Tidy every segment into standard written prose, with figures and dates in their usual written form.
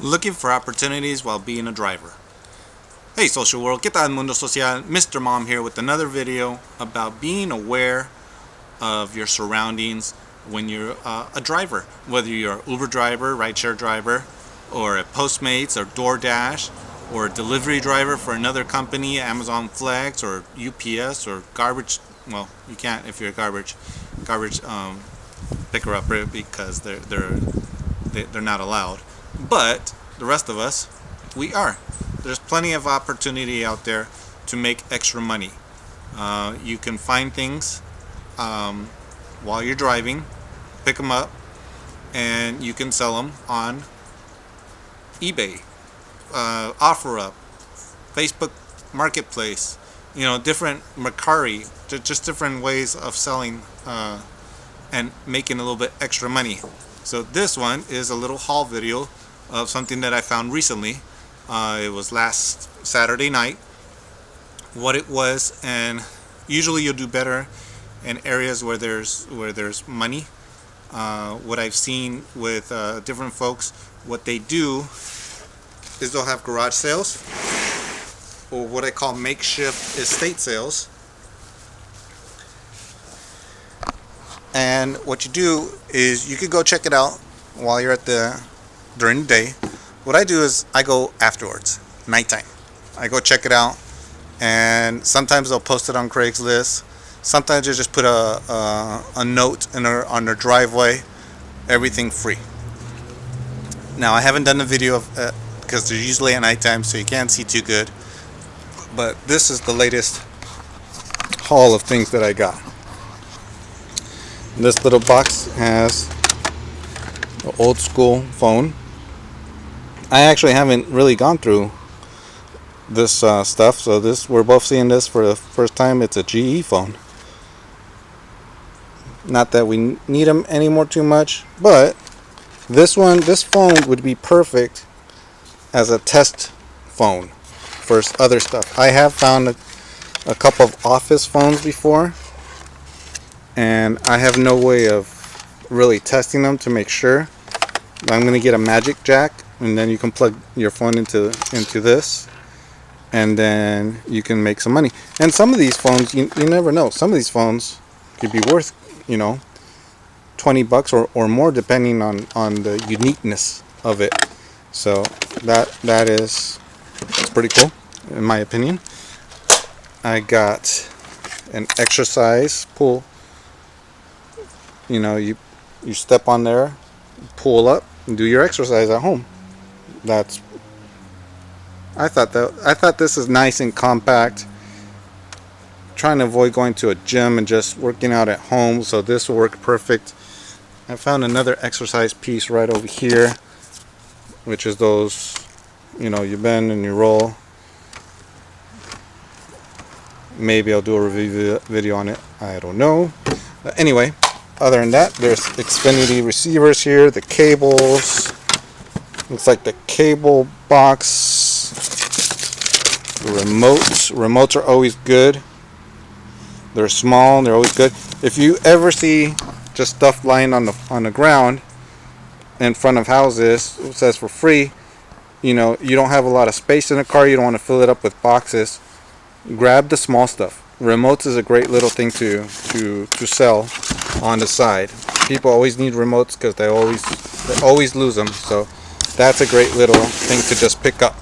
Looking for opportunities while being a driver. Hey social world, ¿qué tal mundo social? Mr. Mom here with another video about being aware of your surroundings when you're a driver. Whether you're an Uber driver, rideshare driver, or a Postmates or DoorDash, or a delivery driver for another company, Amazon Flex or UPS or garbage. Well, you can't if you're a garbage picker upper because they're not allowed. But the rest of us, we are. There's plenty of opportunity out there to make extra money. You can find things while you're driving, pick them up, and you can sell them on eBay, OfferUp, Facebook Marketplace, different Mercari, just different ways of selling and making a little bit extra money. So this one is a little haul video of something that I found recently. It was last Saturday night. What it was, and usually you'll do better in areas where there's money. What I've seen with different folks, what they do is they'll have garage sales, or what I call makeshift estate sales. And what you do is you could go check it out while you're during the day. What I do is I go afterwards, nighttime. I go check it out, and sometimes they'll post it on Craigslist. Sometimes they just put a note on their driveway, everything free. Now I haven't done a video of it because they're usually at nighttime, so you can't see too good. But this is the latest haul of things that I got. This little box has an old school phone. I actually haven't really gone through this stuff, so we're both seeing this for the first time. It's a GE phone. Not that we need them anymore too much, but this phone would be perfect as a test phone for other stuff. I have found a couple of office phones before, and I have no way of really testing them to make sure. I'm going to get a magic jack, and then you can plug your phone into this, and then you can make some money. And some of these phones, you never know. Some of these phones could be worth, $20 or more, depending on the uniqueness of it. So it's pretty cool, in my opinion. I got an exercise pool. You step on there, pull up, and do your exercise at home. I thought this is nice and compact. Trying to avoid going to a gym and just working out at home, so this will work perfect. I found another exercise piece right over here, which is those, you bend and you roll. Maybe I'll do a review video on it. I don't know. But anyway, other than that, there's Xfinity receivers here, the cables. Looks like the cable box. The remotes. Remotes are always good. They're small, they're always good. If you ever see just stuff lying on the ground in front of houses, it says for free, you don't have a lot of space in the car, you don't want to fill it up with boxes, grab the small stuff. Remotes is a great little thing to sell on the side. People always need remotes because they always lose them, so that's a great little thing to just pick up.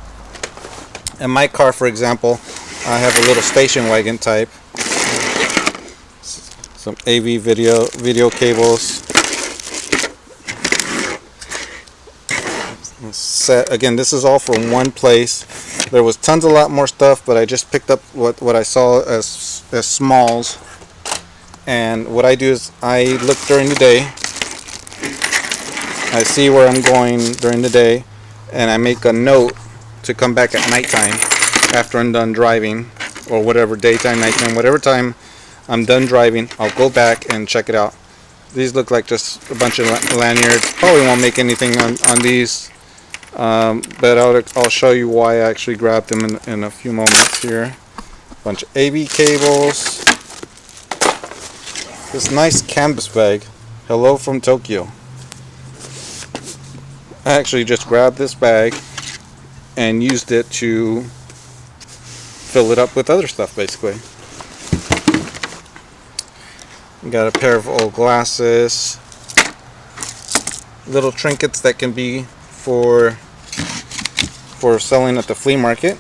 In my car, for example, I have a little station wagon type, some AV video cables. Set again, this is all from one place. There was a lot more stuff, but I just picked up what I saw as smalls. And what I do is I look during the day. I see where I'm going during the day, and I make a note to come back at nighttime after I'm done driving, or whatever, daytime, nighttime, whatever time I'm done driving, I'll go back and check it out. These look like just a bunch of lanyards. Probably won't make anything on these, but I'll show you why I actually grabbed them in a few moments here. Bunch of AV cables. This nice canvas bag. Hello from Tokyo. I actually just grabbed this bag and used it to fill it up with other stuff, basically. Got a pair of old glasses, little trinkets that can be for selling at the flea market.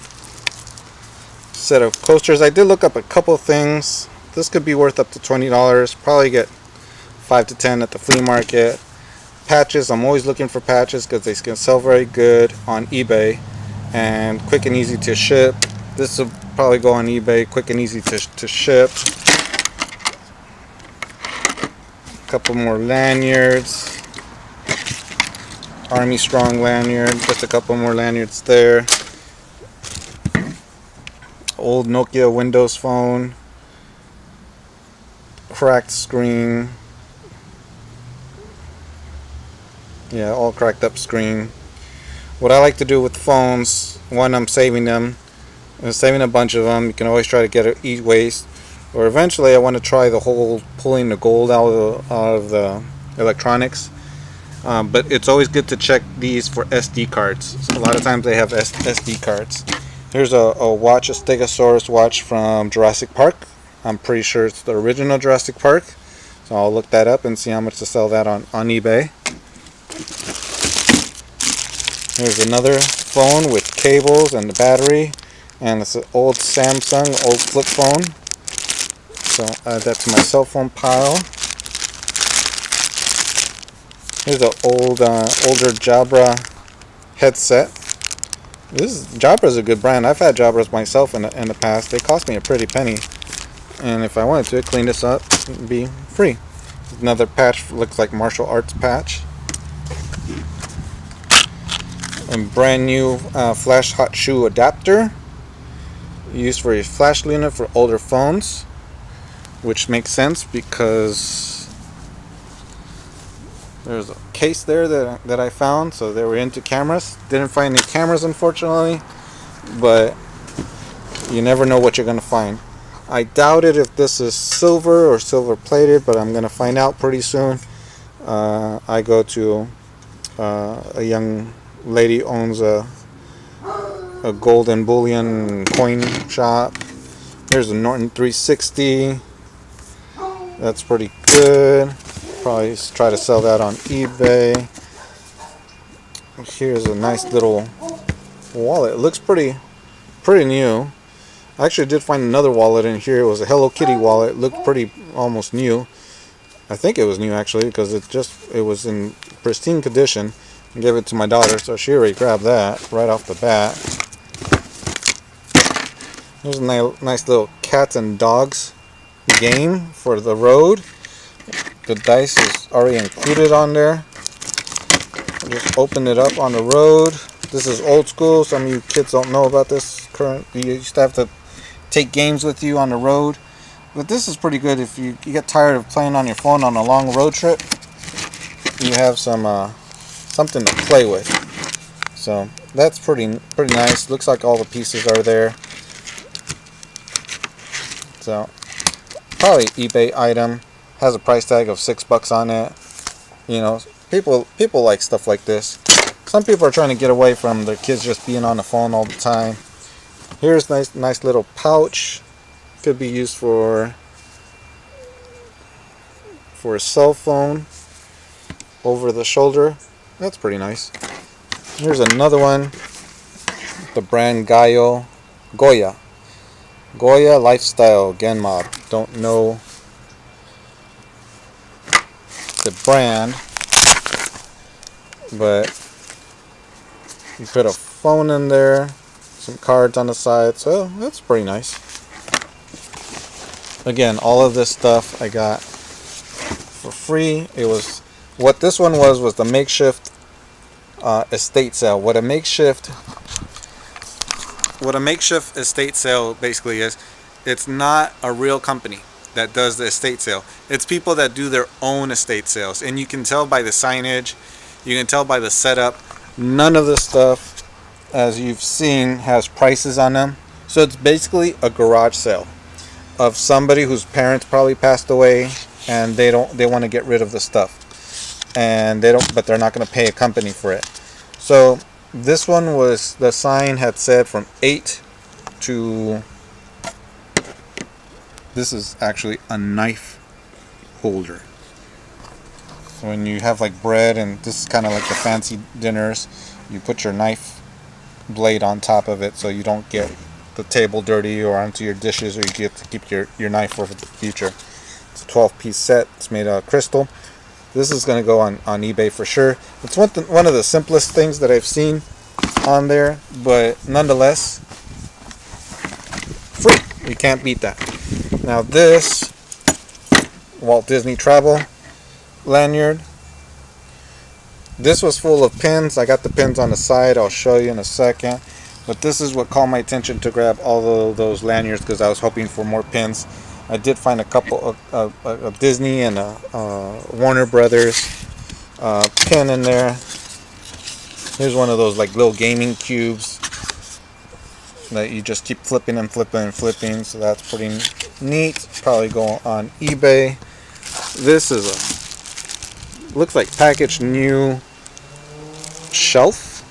Set of coasters. I did look up a couple things. This could be worth up to $20. Probably get 5 to 10 at the flea market. Patches. I'm always looking for patches because they can sell very good on eBay and quick and easy to ship. This will probably go on eBay, quick and easy to ship. A couple more lanyards. Army Strong lanyard. Just a couple more lanyards there. Old Nokia Windows phone. Cracked screen. Yeah, all cracked up screen. What I like to do with phones, one, I'm saving them. I'm saving a bunch of them. You can always try to get it e-waste. Or eventually I want to try the whole pulling the gold out of the electronics. But it's always good to check these for SD cards. So a lot of times they have SD cards. Here's a watch, a Stegosaurus watch from Jurassic Park. I'm pretty sure it's the original Jurassic Park. So I'll look that up and see how much to sell that on eBay. Here's another phone with cables and the battery. And it's an old Samsung, old flip phone. So I'll add that to my cell phone pile. Here's an older Jabra headset. Jabra's a good brand. I've had Jabras myself in the past. They cost me a pretty penny. And if I wanted to clean this up, it'd be free. Another patch, looks like martial arts patch. A brand new flash hot shoe adapter. Used for a flash unit for older phones. Which makes sense because there's a case there that I found, so they were into cameras. Didn't find any cameras, unfortunately, but you never know what you're going to find. I doubt it if this is silver or silver plated, but I'm going to find out pretty soon. I go to a young lady owns a golden bullion coin shop. Here's a Norton 360. That's pretty good. Probably try to sell that on eBay. Here's a nice little wallet. It looks pretty new. I actually did find another wallet in here. It was a Hello Kitty wallet. It looked pretty almost new. I think it was new actually because it was in pristine condition. I gave it to my daughter, so she already grabbed that right off the bat. There's a nice little cats and dogs game for the road. The dice is already included on there. Just open it up on the road. This is old school. Some of you kids don't know about this. You used to have to take games with you on the road. But this is pretty good if you get tired of playing on your phone on a long road trip. You have something to play with. So that's pretty nice. Looks like all the pieces are there. So probably eBay item. Has a price tag of $6 on it. You know, people like stuff like this. Some people are trying to get away from their kids just being on the phone all the time. Here's nice little pouch. Could be used for a cell phone over the shoulder. That's pretty nice. Here's another one. The brand Goya Lifestyle Genmob. Don't know the brand, but you put a phone in there, some cards on the side, so that's pretty nice. Again, all of this stuff I got for free. It was what this one was the makeshift estate sale. What a makeshift estate sale basically is, it's not a real company that does the estate sale. It's people that do their own estate sales, and you can tell by the signage, you can tell by the setup. None of this stuff, as you've seen, has prices on them. So it's basically a garage sale of somebody whose parents probably passed away, and they want to get rid of the stuff, and but they're not going to pay a company for it. So this one was, the sign had said from 8 to, this is actually a knife holder. So when you have like bread, and this is kind of like the fancy dinners, you put your knife blade on top of it so you don't get the table dirty or onto your dishes, or you get to keep your knife for the future. It's a 12-piece set. It's made out of crystal. This is going to go on eBay for sure. It's one of the simplest things that I've seen on there, but nonetheless, free. You can't beat that. Now this Walt Disney Travel lanyard. This was full of pins. I got the pins on the side. I'll show you in a second. But this is what caught my attention to grab all of those lanyards, because I was hoping for more pins. I did find a couple of Disney and a Warner Brothers pin in there. Here's one of those like little gaming cubes that you just keep flipping and flipping and flipping. So that's pretty neat. Probably go on eBay. This is a, looks like packaged new shelf.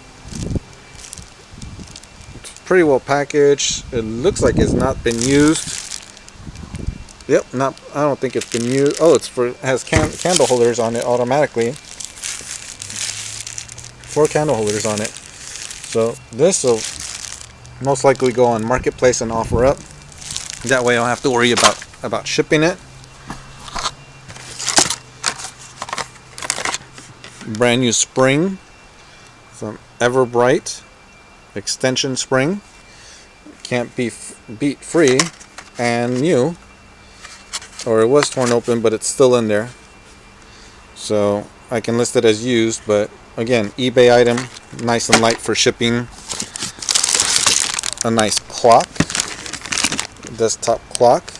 It's pretty well packaged. It looks like it's not been used. Yep, I don't think it's been used. Oh, it has candle holders on it automatically. 4 candle holders on it. So this will most likely go on Marketplace and OfferUp. That way I don't have to worry about shipping it. Brand new spring from Everbright extension spring. Can't beat free and new. Or it was torn open, but it's still in there. So I can list it as used, but again, eBay item, nice and light for shipping. A nice clock, desktop clock,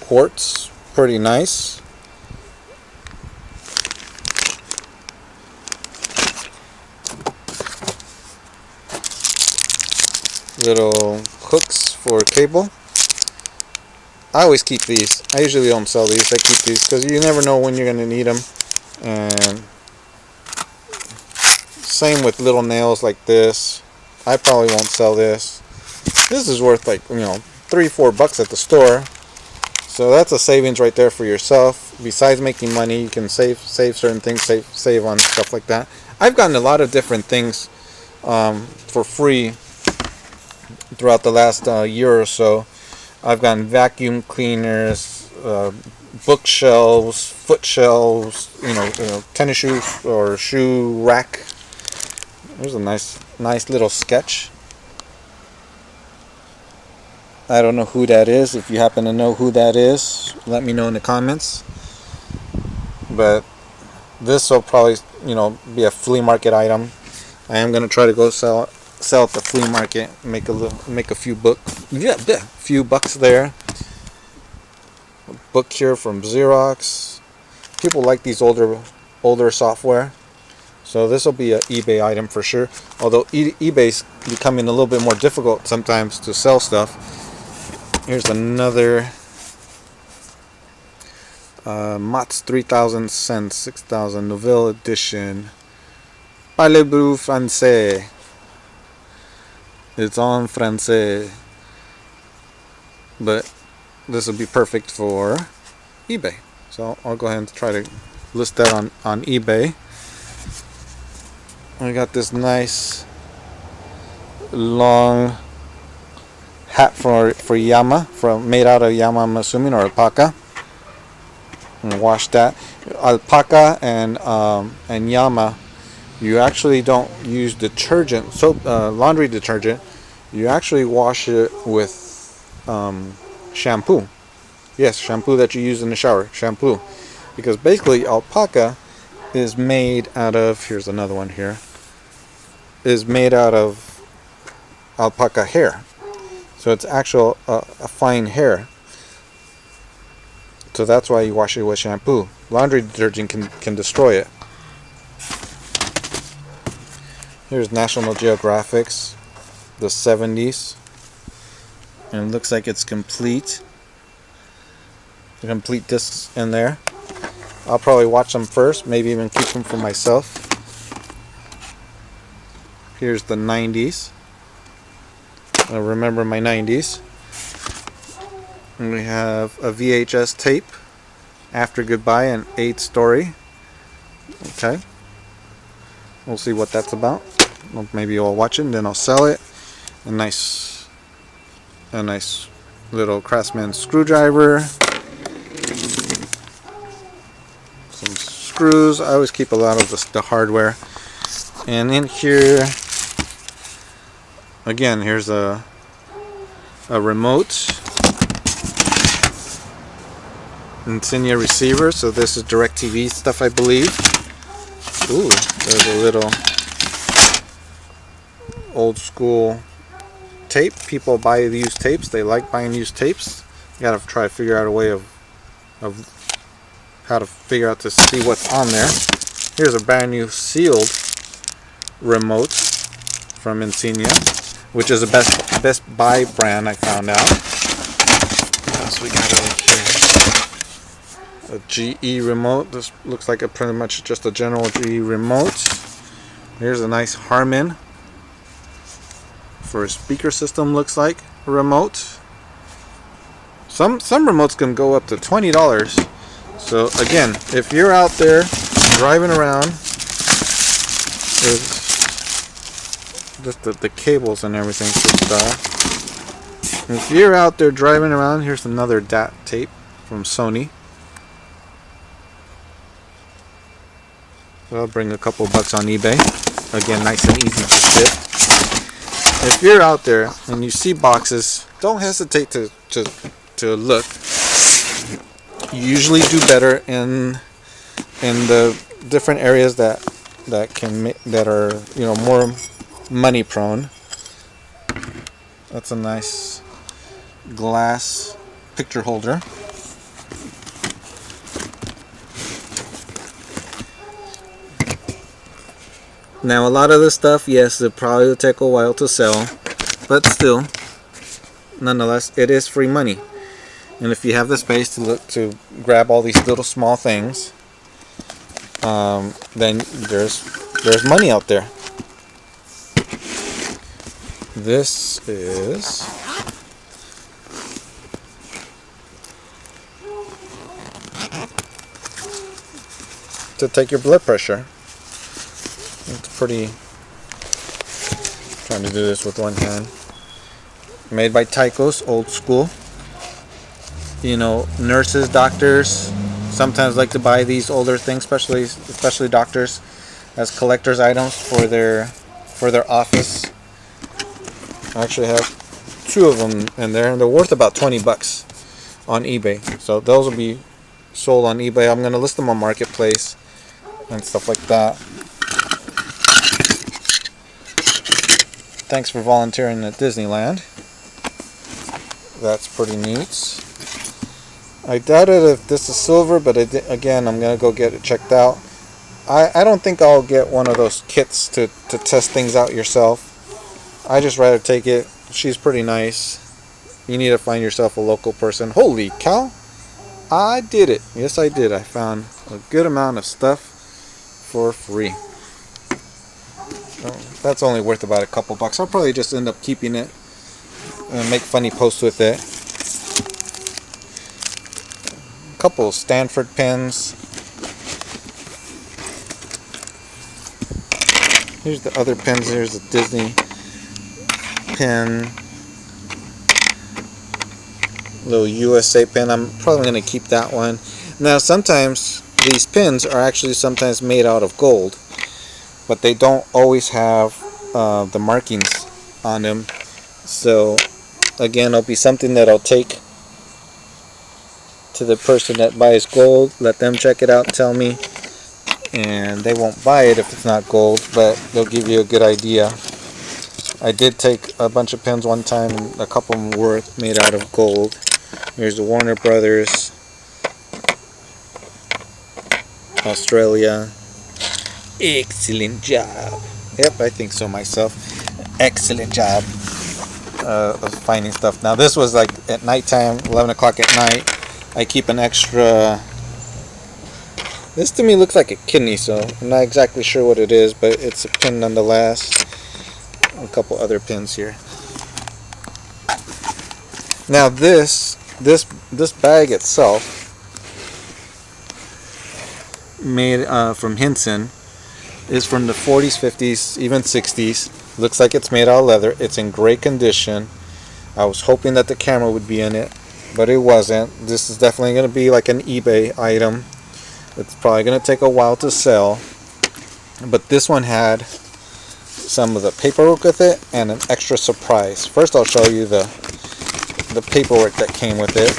quartz, pretty nice. Little hooks for cable. I always keep these. I usually don't sell these. I keep these because you never know when you're going to need them. And same with little nails like this. I probably won't sell this. This is worth like, $3-4 at the store. So that's a savings right there for yourself. Besides making money, you can save certain things, save on stuff like that. I've gotten a lot of different things for free throughout the last year or so. I've gotten vacuum cleaners, bookshelves, foot shelves, tennis shoes or shoe rack. There's a nice little sketch. I don't know who that is. If you happen to know who that is, let me know in the comments. But this will probably, be a flea market item. I am gonna try to go sell at the flea market, make a few bucks there. A book here from Xerox. People like these older software, so this will be an eBay item for sure. Although eBay's becoming a little bit more difficult sometimes to sell stuff. Here's another Mott's 3000 cents 6000 Nouvelle edition. Parlez-vous français? It's on français, but this will be perfect for eBay. So I'll go ahead and try to list that on eBay. I got this nice long hat for llama, made out of llama, I'm assuming, or alpaca. And wash that. Alpaca and llama, you actually don't use detergent, soap, laundry detergent. You actually wash it with shampoo. Yes, shampoo that you use in the shower, shampoo. Because basically alpaca is made out of, here's another one here, is made out of alpaca hair. So it's actual a fine hair. So that's why you wash it with shampoo. Laundry detergent can destroy it. Here's National Geographic's, the 70s. And it looks like it's complete. The complete discs in there. I'll probably watch them first, maybe even keep them for myself. Here's the 90s. I remember my 90s. And we have a VHS tape, After Goodbye and 8 Story. Okay. We'll see what that's about. Well, maybe I'll watch it and then I'll sell it. A nice little Craftsman screwdriver. Some screws. I always keep a lot of the hardware. And in here, again, here's a remote. Insignia receiver. So this is DirecTV stuff, I believe. Ooh, there's a little old school tape. People buy used tapes. They like buying used tapes. You gotta try to figure out a way of how to figure out to see what's on there. Here's a brand new sealed remote from Insignia, which is a Best Buy brand, I found out. What else we got over here? A GE remote. This looks like pretty much just a general GE remote. Here's a nice Harman for a speaker system, looks like a remote. Some remotes can go up to $20. So again, if you're out there driving around, there's just the cables and everything switched off. If you're out there driving around, here's another DAT tape from Sony. That'll bring a couple bucks on eBay. Again, nice and easy to fit. If you're out there and you see boxes, don't hesitate to look. You usually do better in the different areas that are, you know, more money prone. That's a nice glass picture holder. Now a lot of this stuff, yes, it probably will take a while to sell, but still, nonetheless, it is free money. And if you have the space to grab all these little small things, then there's money out there. This is to take your blood pressure. It's pretty. Trying to do this with one hand. Made by Tycos, old school. You know, nurses, doctors sometimes like to buy these older things, especially doctors, as collector's items for their office. I actually have 2 of them in there, and they're worth about $20 on eBay. So those will be sold on eBay. I'm going to list them on Marketplace and stuff like that. Thanks for volunteering at Disneyland. That's pretty neat. I doubted if this is silver, but again, I'm going to go get it checked out. I don't think I'll get one of those kits to test things out yourself. I just rather take it. She's pretty nice. You need to find yourself a local person. Holy cow! I did it. Yes, I did. I found a good amount of stuff for free. That's only worth about a couple bucks. I'll probably just end up keeping it and make funny posts with it. A couple Stanford pens. Here's the other pens. Here's the Disney pen. Little USA pen. I'm probably going to keep that one. Now, sometimes these pens are actually sometimes made out of gold, but they don't always have the markings on them. So again, it'll be something that I'll take to the person that buys gold, let them check it out, tell me, and they won't buy it if it's not gold, but they'll give you a good idea. I did take a bunch of pens one time, and a couple of them were made out of gold. Here's the Warner Brothers, Australia. Excellent job. Yep, I think so myself. Excellent job of finding stuff. Now this was like at nighttime, 11 o'clock at night. I keep an extra. This to me looks like a kidney, so I'm not exactly sure what it is, but it's a pin nonetheless. a couple other pins here. Now this bag itself, made from Hinson, is from the 40s, 50s, even 60s. Looks like it's made out of leather. It's in great condition. I was hoping that the camera would be in it, but it wasn't. This is definitely going to be like an eBay item. It's probably going to take a while to sell, but this one had some of the paperwork with it and an extra surprise. First I'll show you the paperwork that came with it.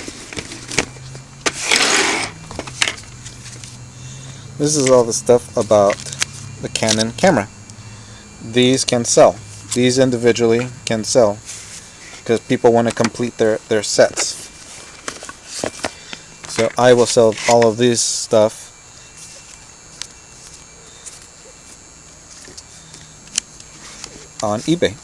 This is all the stuff about the Canon camera. These can sell. These individually can sell because people want to complete their sets. So I will sell all of this stuff on eBay.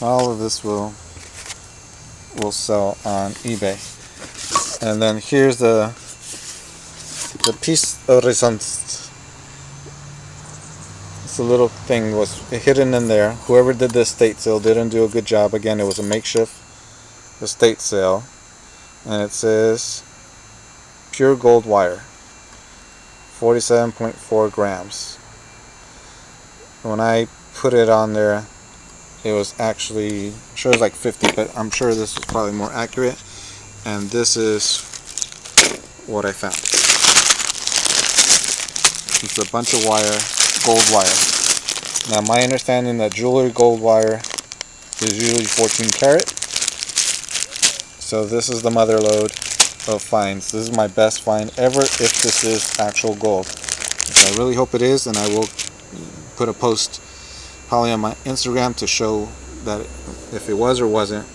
All of this will sell on eBay. And then here's the piece of resistance. This little thing was hidden in there. Whoever did this estate sale didn't do a good job. Again, it was a makeshift estate sale, and it says pure gold wire, 47.4 grams. When I put it on there, it was actually, I'm sure it was like 50, but I'm sure this was probably more accurate. And this is what I found. It's a bunch of wire, gold wire. Now my understanding that jewelry gold wire is usually 14 karat. So this is the mother lode of finds. This is my best find ever if this is actual gold. Which I really hope it is, and I will put a post probably on my Instagram to show that if it was or wasn't.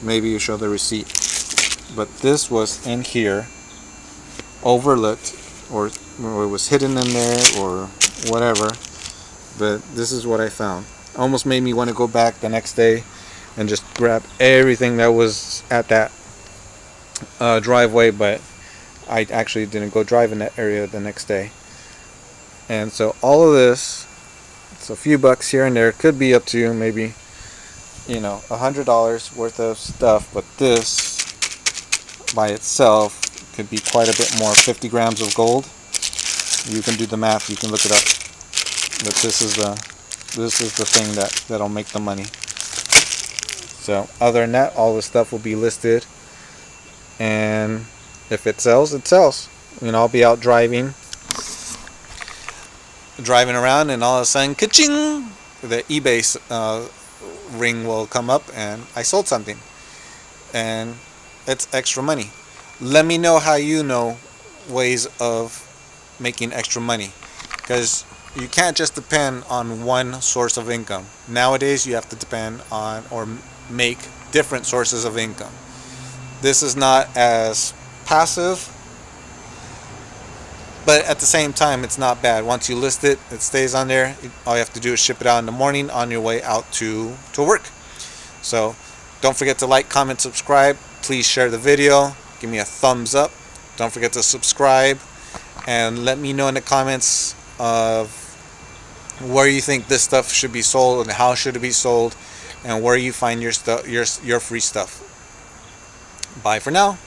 Maybe you show the receipt. But this was in here, overlooked, or it was hidden in there, or whatever. But this is what I found. Almost made me want to go back the next day and just grab everything that was at that driveway, but I actually didn't go drive in that area the next day. And so all of this, it's a few bucks here and there, could be up to maybe, $100 worth of stuff, but this by itself could be quite a bit more. 50 grams of gold. You can do the math, you can look it up. But this is the thing that'll make the money. So other than that, all the stuff will be listed, and if it sells, it sells. I'll be out driving around, and all of a sudden, ka-ching, the eBay ring will come up, and I sold something, and it's extra money. Let me know how you know ways of making extra money, because you can't just depend on one source of income. Nowadays, you have to depend on or make different sources of income. This is not as passive, but at the same time, it's not bad. Once you list it, it stays on there. All you have to do is ship it out in the morning on your way out to work. So don't forget to like, comment, subscribe. Please share the video. Give me a thumbs up. Don't forget to subscribe, and let me know in the comments of where you think this stuff should be sold and how should it be sold, and where you find your free stuff. Bye for now.